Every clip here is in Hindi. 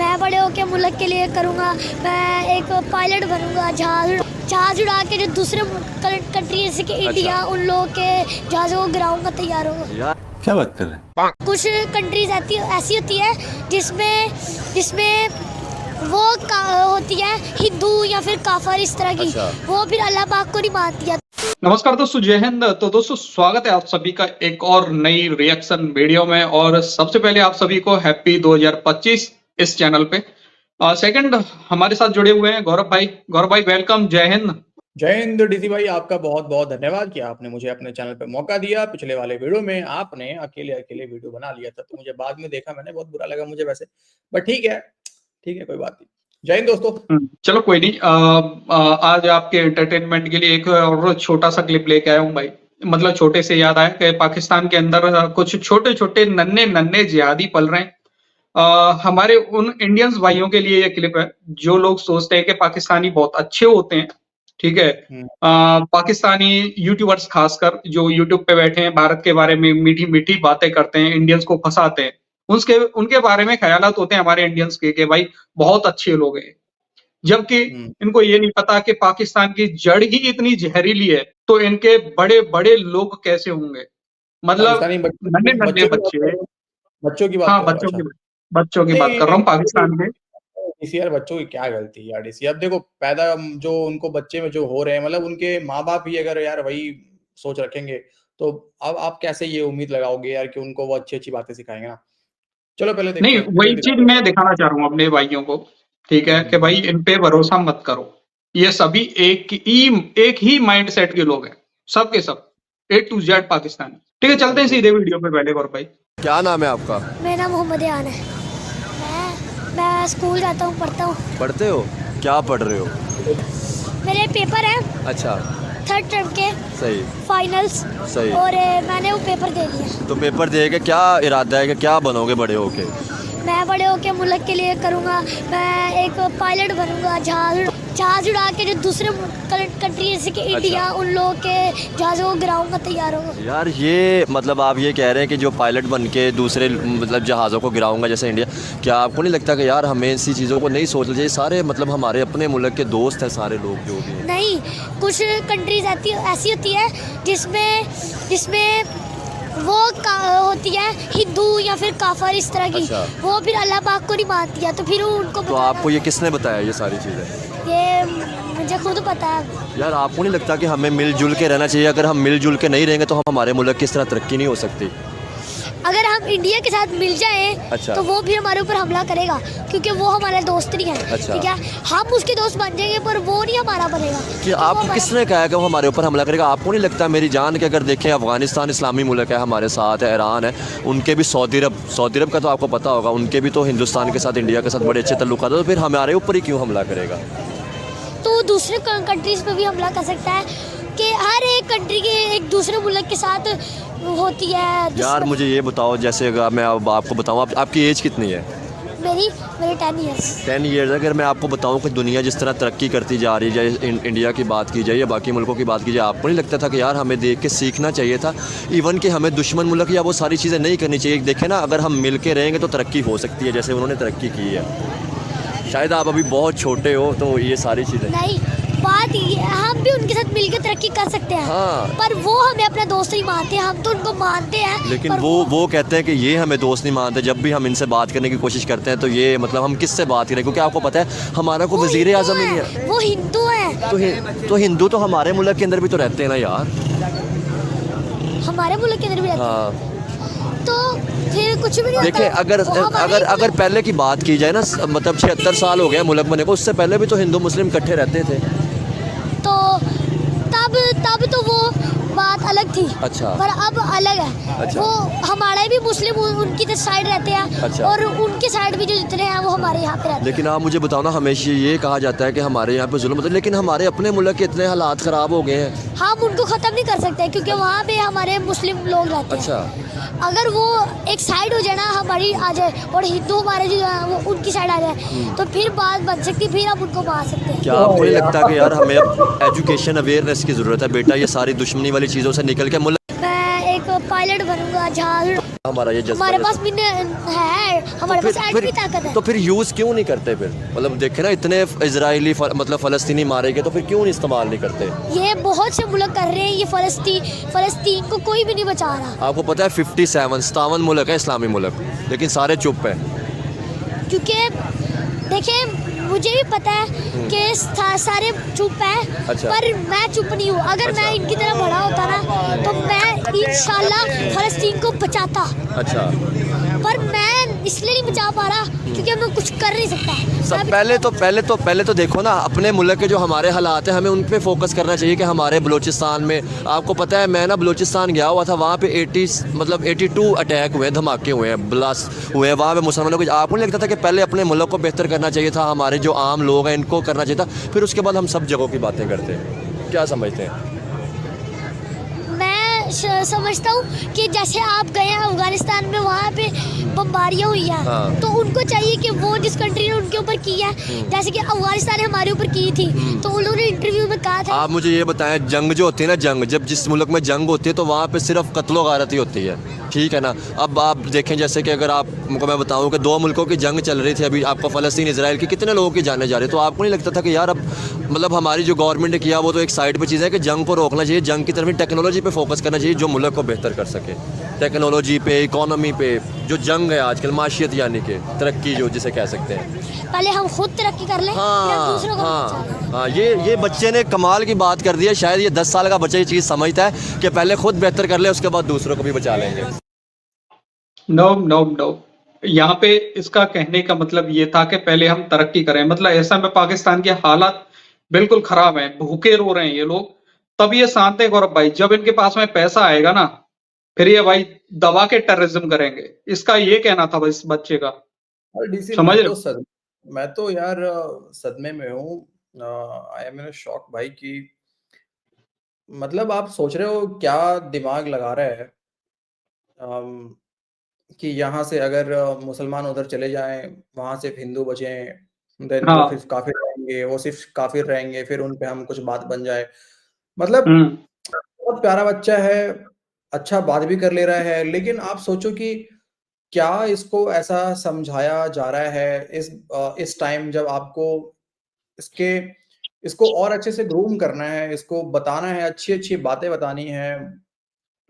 मैं बड़े होकर मुल्क के लिए करूँगा, मैं एक पायलट बनूँगा, जहाज उड़ा के जो दूसरे कंट्री जैसे कि इंडिया, उन लोगों के जहाज़ों को गिराऊंगा, तैयार होगा। क्या बात कर रहे हैं? कुछ कंट्रीज ऐसी होती है जिसमें वो होती है हिंदू या फिर काफर इस तरह की, वो फिर अल्लाह पाक को नहीं मानती है। नमस्कार दोस्तों, जय हिंद। तो दोस्तों स्वागत है आप सभी का एक और नई रिएक्शन वीडियो में। और सबसे पहले आप सभी को हैप्पी 2025 इस चैनल पे। सेकंड हमारे साथ जुड़े हुए हैं गौरव भाई। गौरव भाई वेलकम, जय हिंद। जय हिंद डीसी भाई, आपका बहुत बहुत धन्यवाद कि आपने मुझे अपने चैनल पे मौका दिया। पिछले वाले वीडियो में आपने अकेले वीडियो बना लिया था, तो मुझे बाद में देखा, मैंने बहुत बुरा लगा मुझे वैसे, बट ठीक है कोई बात नहीं। जय हिंद दोस्तों। चलो कोई नहीं। आज आपके एंटरटेनमेंट के लिए एक और छोटा सा क्लिप लेके आया हूँ भाई। मतलब छोटे से याद आया कि पाकिस्तान के अंदर कुछ छोटे छोटे नन्हे जिहादी पल रहे हैं। हमारे उन इंडियंस भाइयों के लिए ये क्लिप है जो लोग सोचते हैं कि पाकिस्तानी बहुत अच्छे होते हैं। ठीक है। पाकिस्तानी यूट्यूबर्स खासकर जो यूट्यूब पे बैठे हैं, भारत के बारे में मीठी मीठी बातें करते हैं, इंडियंस को फंसाते हैं, उनके बारे में ख्यालात होते हैं हमारे इंडियंस के कि भाई बहुत अच्छे लोग हैं। जबकि इनको ये नहीं पता कि पाकिस्तान की जड़ ही इतनी जहरीली है, तो इनके बड़े बड़े लोग कैसे होंगे। मतलब नन्हे नन्हे बच्चे, बच्चों की बात, हाँ बच्चों की बात कर रहा हूँ पाकिस्तान के। डीसी यार, बच्चों की क्या गलती है यार डीसी। अब देखो, पैदा जो उनको बच्चे में जो हो रहे हैं, मतलब उनके माँ बाप ही अगर यार वही सोच रखेंगे, तो अब आप कैसे ये उम्मीद लगाओगे यार कि उनको वो अच्छी अच्छी बातें सिखाएंगे ना। चलो पहले देखते नहीं, हैं। वही चीज मैं दिखाना चाह रहा हूँ अपने भाइयों को। ठीक है कि भाई इन पे भरोसा मत करो। ये सभी एक ही माइंड सेट के लोग हैं, सब के सब A to Z पाकिस्तानी। ठीक है, चलते हैं सीधे वीडियो पे। पहले और भाई, क्या नाम है आपका? मेरा नाम मोहम्मद यान है। मैं स्कूल जाता हूँ, पढ़ता हूँ। पढ़ते हो? क्या पढ़ रहे हो? मेरे पेपर है अच्छा, 3rd टर्म के सही फाइनल्स, सही। और मैंने वो पेपर दे दिया। तो पेपर दे के क्या इरादा है कि क्या बनोगे बड़े होके? मैं बड़े होकर मुल्क के लिए करूँगा, मैं एक पायलट बनूँगा, जहाज उड़ा के जो दूसरे कंट्री जैसे कि इंडिया, उन लोगों के जहाज़ों को गिराऊंगा, तैयार होगा। यार ये मतलब आप ये कह रहे हैं कि जो पायलट बन के दूसरे मतलब जहाज़ों को गिराऊंगा जैसे इंडिया, क्या आपको नहीं लगता कि यार हमें ऐसी चीज़ों को नहीं सोचना चाहिए? सारे मतलब हमारे अपने मुल्क के दोस्त हैं सारे लोग जो भी हैं। नहीं, कुछ कंट्रीज ऐसी होती है जिसमें वो होती है हिंदू या फिर काफर इस तरह की, वो फिर अल्लाह पाक को नहीं मानती है, तो फिर उनको तो आपको ये किसने बताया ये सारी चीज़ें? ये मुझे खुद पता है। यार आपको नहीं लगता कि हमें मिलजुल के रहना चाहिए? अगर हम मिलजुल के नहीं रहेंगे तो हमारे मुल्क की इस तरह तरक्की नहीं हो सकती। अगर हम इंडिया के साथ मिल जाएं, तो वो भी हमारे ऊपर हमला करेगा, क्योंकि वो हमारे दोस्त नहीं है। ठीक है, हम उसके दोस्त बन जाएंगे पर वो नहीं हमारा बनेगा। कि आपको किसने कहा कि वो हमारे ऊपर हमला करेगा? आपको नहीं लगता मेरी जान के अगर देखें अफगानिस्तान इस्लामी मुल्क है, हमारे साथ है, ईरान है, उनके भी सऊदी अरब का तो आपको पता होगा, उनके भी तो हिंदुस्तान के साथ, इंडिया के साथ बड़े अच्छे ताल्लुकात हैं, तो फिर हमारे ऊपर ही क्यों हमला करेगा? तो दूसरे कंट्रीज पे भी हमला कर सकता है कि हर एक कंट्री के एक दूसरे मुल्क के साथ होती है। यार मुझे ये बताओ, जैसे अगर मैं अब आपको बताऊँ, आपकी एज कितनी है? मेरी 10 ईयर्स। 10 ईयर्स। अगर मैं आपको बताऊं कि दुनिया जिस तरह तरक्की करती जा रही है, इंडिया की बात की जाए या बाकी मुल्कों की बात की जाए, आपको नहीं लगता था कि यार हमें देख के सीखना चाहिए था? इवन कि हमें दुश्मन मुल्क या वो सारी चीज़ें नहीं करनी चाहिए। देखें ना, अगर हम मिल के रहेंगे तो तरक्की हो सकती है, जैसे उन्होंने तरक्की की है। शायद आप अभी बहुत छोटे हो, तो ये सारी चीज़ें नहीं, बात ये, हम भी उनके साथ मिलकर तरक्की कर सकते हैं। हाँ। पर वो हमें अपना दोस्त नहीं मानते, हम तो उनको मानते हैं। लेकिन वो कहते हैं कि ये हमें दोस्त नहीं मानते। जब भी हम इनसे बात करने की कोशिश करते हैं तो ये मतलब हम किससे बात करें, क्योंकि आपको पता है हमारा कोई वज़ीर आज़म ही नहीं है। वो हिंदू है। तो हिंदू तो हमारे मुल्क के अंदर भी तो रहते हैं ना यार। हमारे मुल्क के अंदर भी रहते हैं। तो फिर कुछ भी नहीं देखिए, अगर पहले की बात की जाए ना, मतलब 76 साल हो गए मुल्क बने को, उससे पहले भी तो हिंदू मुस्लिम इकट्ठे रहते थे। तो तब तो वो बात अलग थी। अच्छा। पर अब अलग है। अच्छा। वो हमारे भी मुस्लिम उनकी साइड रहते हैं। अच्छा। और उनके साइड भी जो जितने हैं वो हमारे यहाँ पे रहते हैं। लेकिन आप मुझे बताओ ना, हमेशा ये कहा जाता है कि हमारे यहाँ पे जुल्म होता है, लेकिन हमारे अपने मुल्क के इतने हालात ख़राब हो गए हैं, हम उनको ख़त्म नहीं कर सकते क्योंकि वहाँ पे हमारे मुस्लिम लोग रहते हैं। अच्छा। अगर वो एक साइड हो जाए ना, हमारी आ जाए, और हिंदू हमारे जो है वो उनकी साइड आ जाए, तो फिर बात बन सकती, फिर हम उनको मार सकते हैं। क्या आपको नहीं लगता कि यार हमें अब एजुकेशन अवेयरनेस की ज़रूरत है बेटा? ये सारी दुश्मनी वाली चीज़ों से निकल के मुल्क। मैं एक पायलट बनूंगा, जहाज हमारा ये जज्बा हमारे जैसे? पास भी है, हमारे पास एटमी ताकत है। तो फिर यूज़ क्यों नहीं करते फिर? मतलब देखे ना इतने इजरायली मतलब फ़लस्तीनी मारे गए, तो फिर क्यों नहीं इस्तेमाल नहीं करते? ये बहुत से मुल्क कर रहे हैं, ये फ़लस्तीन को कोई भी नहीं बचा रहा। आपको पता है 57 मुल्क है इस्लामी मुल्क, लेकिन सारे चुप हैं। क्योंकि देखिए मुझे भी पता है कि सारे चुप हैं, अच्छा। पर मैं चुप नहीं हूँ। अगर मैं इनकी तरह बड़ा होता ना तो मैं इंशाल्लाह फ़लस्तीन को बचाता, अच्छा, पर मैं इसलिए नहीं बचा पा रहा क्योंकि मैं कुछ कर नहीं सकता। सब पहले तो देखो ना, अपने मुल्क के जो हमारे हालात हैं हमें उन पे फोकस करना चाहिए कि हमारे बलूचिस्तान में, आपको पता है मैं ना बलूचिस्तान गया हुआ था, वहाँ पे 82 अटैक हुए, धमाके हुए हैं, ब्लास्ट हुए हैं वहाँ पे मुसलमानों को। आपको नहीं लगता था कि पहले अपने मुल्क को बेहतर करना चाहिए था, हमारे जो आम लोग हैं इनको करना चाहिए था, फिर उसके बाद हम सब जगहों की बातें करते हैं? क्या समझते हैं? समझता हूँ कि जैसे आप गए हैं अफगानिस्तान में, वहाँ पे बमबारियाँ हुई हैं, हाँ। तो उनको चाहिए कि वो जिस कंट्री ने उनके ऊपर की है, जैसे कि अफगानिस्तान ने हमारे ऊपर की थी, तो उन्होंने इंटरव्यू में कहा था। आप मुझे ये बताएं, जंग जो होती है ना, जब जिस मुल्क में जंग होती है तो वहाँ पे सिर्फ कत्लो गारत ही होती है, ठीक है ना? अब आप देखें जैसे कि अगर आपको मैं बताऊं कि 2 मुल्कों की जंग चल रही थी अभी, आपको फ़लस्तीन इजराइल की, कितने लोगों की जाने जा रही, तो आपको नहीं लगता था कि यार अब मतलब हमारी जो गवर्नमेंट ने किया वो तो एक साइड पे चीज़ है कि जंग को रोकना चाहिए, जंग की तरफ टेक्नोलॉजी पे फोकस करना चाहिए जो मुल्क को बेहतर कर सके, टेक्नोलॉजी पे, इकोनॉमी पे। जो जंग है आजकल माशियत यानी कि तरक्की जो जिसे कह सकते हैं, पहले हम खुद तरक्की कर लें, फिर हम दूसरों को बचाएं। हाँ, ये बच्चे ने कमाल की बात कर दी है। शायद ये 10 साल का बच्चा ये चीज़ समझता है कि पहले खुद बेहतर कर ले, उसके बाद दूसरों को भी बचा लेंगे। नो, यहाँ पे इसका कहने का मतलब ये था कि पहले हम तरक्की करें। मतलब ऐसा में पाकिस्तान के हालात बिल्कुल खराब हैं, भूखे रो रहे हैं ये लोग, तब ये शांत है गौरव भाई। जब इनके पास में पैसा आएगा ना, फिर ये भाई दबा के टेररिज्म करेंगे। इसका ये कहना था इस बच्चे का, और डीसी समझ रहे हो? मैं तो यार सदमे में हूँ। आई एम इन शॉक भाई कि मतलब आप सोच रहे हो क्या दिमाग लगा रहा है अम, कि यहाँ से अगर मुसलमान उधर चले जाएं, वहां सिर्फ हिंदू बचें, देन वो हाँ। फिर काफिर रहेंगे, वो सिर्फ काफिर रहेंगे, फिर उन पे हम कुछ बात बन जाए। मतलब हम्म। बहुत प्यारा बच्चा है, अच्छा बात भी कर ले रहा है, लेकिन आप सोचो कि क्या इसको ऐसा समझाया जा रहा है इस टाइम जब आपको इसके इसको और अच्छे से ग्रूम करना है, इसको बताना है, अच्छी-अच्छी बातें बतानी है।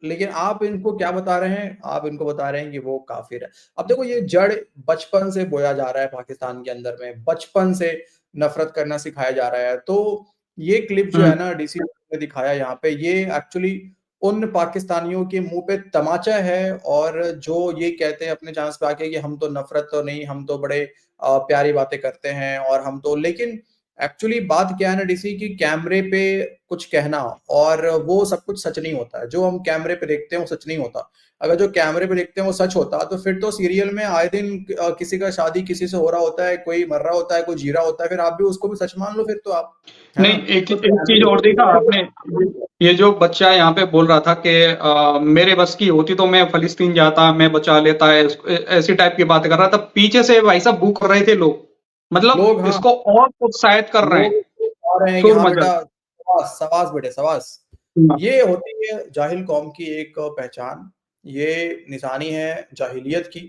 लेकिन आप इनको क्या बता रहे हैं? आप इनको बता रहे हैं कि वो काफ़िर है। अब देखो ये जड़ बचपन से बोया जा रहा है पाकिस्तान के अंदर में, बचपन से नफ़रत करना सिखाया जा रहा है। तो ये क्लिप जो है हम्म। ना डीसी ने दिखाया यहाँ पे, ये एक्चुअली उन पाकिस्तानियों के मुँह पे तमाचा है और जो ये कहते हैं अपने चांस पे आके कि हम तो नफ़रत तो नहीं, हम तो बड़े प्यारी बातें करते हैं और हम तो, लेकिन एक्चुअली बात क्या है ना डीसी की, कैमरे पे कुछ कहना और वो सब कुछ सच नहीं होता है। जो हम कैमरे पे देखते हैं वो सच नहीं होता। अगर जो कैमरे पे देखते हैं वो सच होता तो फिर तो सीरियल में आए दिन किसी का शादी किसी से हो रहा होता है, कोई मर रहा होता है, कोई जी रहा होता है, फिर आप भी उसको भी सच मान लो फिर तो आप, है नहीं, ना? एक तो एक चीज और देखा आपने, ये जो बच्चा यहाँ पे बोल रहा था कि मेरे बस की होती तो मैं फलस्तीन जाता, मैं बचा लेता है, ऐसी टाइप की बात कर रहा था। पीछे से भाई साहब भूख रहे थे लोग, मतलब लोग, हाँ, इसको और उत्साहित कर रहे हैं। लोग आ रहे हैं कि शोर हाँ मचा। बेटा, शाबाश, शाबाश बेटे, शाबाश। हाँ। ये होती है जाहिल कौम की एक पहचान। ये निशानी है जाहिलियत की।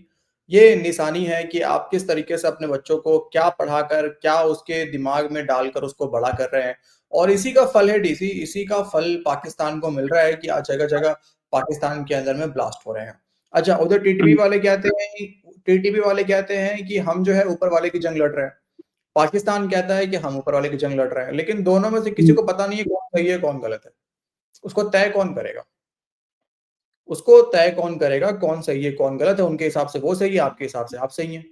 ये निशानी है कि आप किस तरीके से अपने बच्चों को क्या पढ़ाकर, क्या उसके दिमाग में डालकर उसको बड़ा कर रहे हैं। और इसी का फल है डीसी, इसी का फल पाकिस्तान को मिल रहा है कि आज जगह-जगह पाकिस्तान के अंदर में ब्लास्ट हो रहे हैं। अच्छा, उधर टीटीपी वाले कहते हैं कि हम जो है ऊपर वाले की जंग लड़ रहे हैं। पाकिस्तान कहता है कि हम ऊपर वाले की जंग लड़ रहे हैं, लेकिन दोनों में से किसी को पता नहीं है कौन सही है, कौन गलत है। उसको तय कौन करेगा? उसको तय कौन करेगा, कौन सही है, कौन गलत है? उनके हिसाब से वो सही है, आपके हिसाब से आप सही हैं।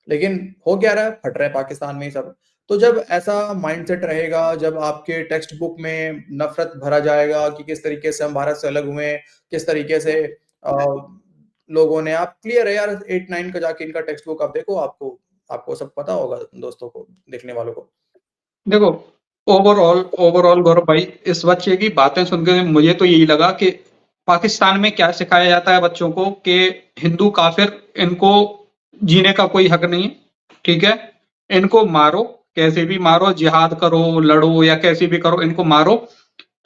लेकिन हो क्या रहा है? फट रहा है पाकिस्तान में ही सब। तो जब ऐसा माइंडसेट रहेगा, जब आपके टेक्स्ट बुक में नफ़रत भरा जाएगा कि किस तरीके से हम भारत से अलग हुए, किस तरीके से लोगों ने, आप क्लियर है यार 8-9 का जाके इनका टेक्स्ट बुक आप देखो, आपको आपको सब पता होगा दोस्तों को, देखने वालों को। देखो, ओवरऑल गौरव भाई, इस बच्चे की बातें सुनकर मुझे तो यही लगा कि पाकिस्तान में क्या सिखाया जाता है बच्चों को कि हिंदू काफिर, इनको जीने का कोई हक नहीं है, ठीक है? इनको मारो, कैसे भी मारो, जिहाद करो, लड़ो या कैसे भी करो, इनको मारो,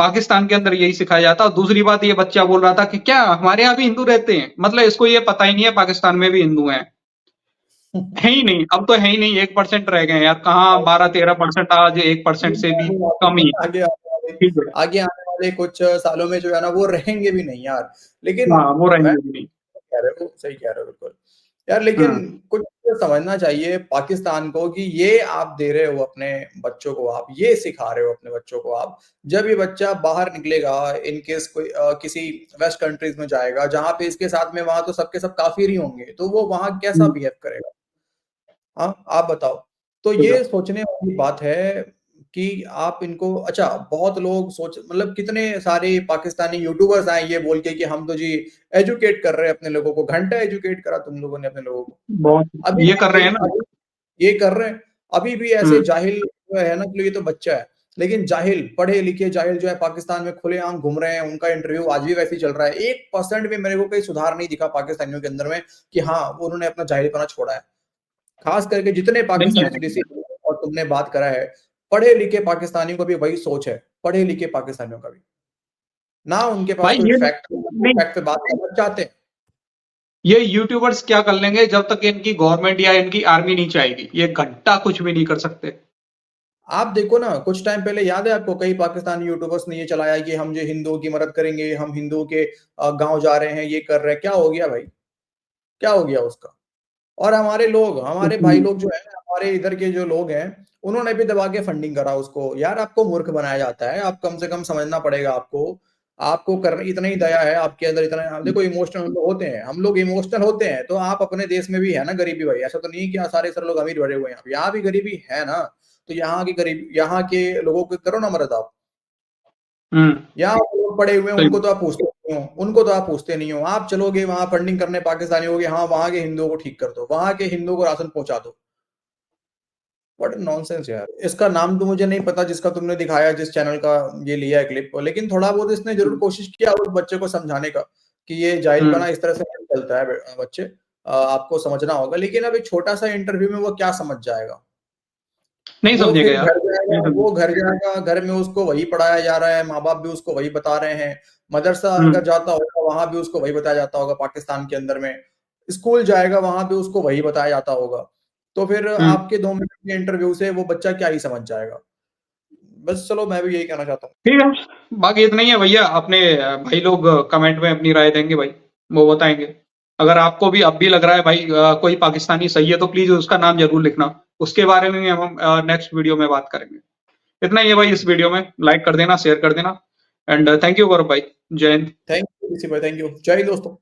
पाकिस्तान के अंदर यही सिखाया जाता है। और दूसरी बात, ये बच्चा बोल रहा था कि क्या हमारे यहाँ भी हिंदू रहते हैं, मतलब इसको ये पता ही नहीं है पाकिस्तान में भी हिंदू हैं। है ही नहीं, अब तो है ही नहीं, 1% रह गए हैं यार, कहाँ 12-13%, आज 1% से भी कम ही। आगे आने वाले ठीक है, आगे आने वाले कुछ सालों में जो है ना वो रहेंगे भी नहीं यार। लेकिन हाँ वो मैं रहेंगे भी नहीं। कह रहे हो, सही कह रहे हो बिल्कुल यार। लेकिन हम्म कुछ तो समझना चाहिए पाकिस्तान को कि ये आप दे रहे हो अपने बच्चों को, आप ये सिखा रहे हो अपने बच्चों को। आप जब ये बच्चा बाहर निकलेगा, इन केस कोई किसी वेस्ट कंट्रीज में जाएगा जहां पे इसके साथ में, वहां तो सबके सब काफिर ही होंगे, तो वो वहां कैसा हम्म, बिहेव करेगा? हाँ, आप बताओ। तो ठीक है। ये सोचने वाली बात है कि आप इनको, अच्छा बहुत लोग सोच, मतलब कितने सारे पाकिस्तानी यूट्यूबर्स आए ये बोल के कि हम तो जी एजुकेट कर रहे हैं अपने लोगों को। घंटा एजुकेट करा तुम लोगों ने अपने लोगों को। बहुत अभी ये भी कर रहे हैं ना। अभी ये कर रहे हैं। अभी भी ऐसे हम्म जाहिल जो है ना, चलो ये तो बच्चा है, लेकिन जाहिल, पढ़े लिखे जाहिल जो है पाकिस्तान में खुलेआम घूम रहे हैं। उनका इंटरव्यू आज भी वैसे ही चल रहा है। 1% भी मेरे को कोई सुधार नहीं दिखा पाकिस्तानियों के अंदर में कि हाँ, वो उन्होंने अपना जाहिलपना छोड़ा है। खास करके जितने नहीं पाकिस्तानी है। थोड़ी-सी, और तुमने बात करा है, पढ़े लिखे पाकिस्तानियों का भी वही सोच है, पढ़े लिखे पाकिस्तानियों का भी। ना उनके पास भाई कोई ये फैक्ट, वो नहीं, फैक्ट पे बात करना चाहते हैं। ये यूट्यूबर्स क्या कर लेंगे जब तक इनकी गवर्नमेंट या इनकी आर्मी नहीं चाहेगी, ये घंटा कुछ भी नहीं कर सकते। आप देखो ना, कुछ टाइम पहले याद है आपको, कई पाकिस्तानी यूट्यूबर्स ने ये चलाया कि हम जो हिंदुओं की मदद करेंगे, हम हिंदुओं के गाँव जा रहे हैं, ये कर रहे हैं। क्या हो गया भाई? क्या हो गया उसका? और हमारे लोग, कुछ हमारे भाई नहीं। लोग जो है, हमारे इधर के जो लोग हैं, उन्होंने भी दबा के फंडिंग करा उसको। यार आपको मूर्ख बनाया जाता है, आप कम से कम समझना पड़ेगा आपको। आपको कर इतना ही दया है आपके अंदर, इतना आप देखो, इमोशनल हम लोग होते हैं, हम लोग इमोशनल होते हैं। तो आप अपने देश में भी है ना गरीबी भाई, ऐसा तो नहीं है कि सारे लोग अमीर भरे हुए हैं। यहाँ भी गरीबी है ना, तो यहाँ की गरीब, यहाँ के लोगों को करो ना मदद आप। हम्म यहाँ वो लोग पड़े हुए हैं, सही उनको तो आप पूछते नहीं हो, उनको तो आप पूछते नहीं हो। आप चलोगे वहां फंडिंग करने पाकिस्तानियों की, हाँ वहां के हिंदुओं को ठीक कर दो, वहां के हिंदुओं को राशन पहुंचा दो। व्हाट नॉनसेंस यार। इसका नाम तो मुझे नहीं पता जिसका तुमने दिखाया, जिस चैनल का ये लिया है क्लिप, लेकिन थोड़ा बहुत इसने जरूर कोशिश किया उस बच्चे को समझाने का कि ये जाहिलपना हम्म इस तरह से नहीं चलता है। बच्चे, आपको समझना होगा। लेकिन अब एक छोटा सा इंटरव्यू में वो क्या समझ जाएगा? नहीं वो समझेगा फिर यार, घर नहीं जाएगा, समझेगा। वो घर जाएगा, घर में उसको वही पढ़ाया जा रहा है, माँ बाप भी उसको वही बता रहे हैं। मदरसा हम्म अगर जाता होगा वहां भी उसको वही बताया जाता होगा पाकिस्तान के अंदर में। स्कूल जाएगा वहां भी उसको वही बताया जाता होगा। तो फिर हम्म आपके 2 मिनट के इंटरव्यू से वो बच्चा क्या ही समझ जाएगा? बस चलो, मैं भी यही कहना चाहता हूँ। ठीक है, बाकी इतना ही है भैया। अपने भाई लोग कमेंट में अपनी राय देंगे भाई, वो बताएंगे। अगर आपको भी अब भी लग रहा है भाई कोई पाकिस्तानी सही है, तो प्लीज उसका नाम जरूर लिखना, उसके बारे में भी हम नेक्स्ट वीडियो में बात करेंगे। इतना ही है भाई इस वीडियो में, लाइक कर देना, शेयर कर देना, एंड थैंक यू गौरव भाई। जय Hind. Thank you, thank you. जय हिंद दोस्तों।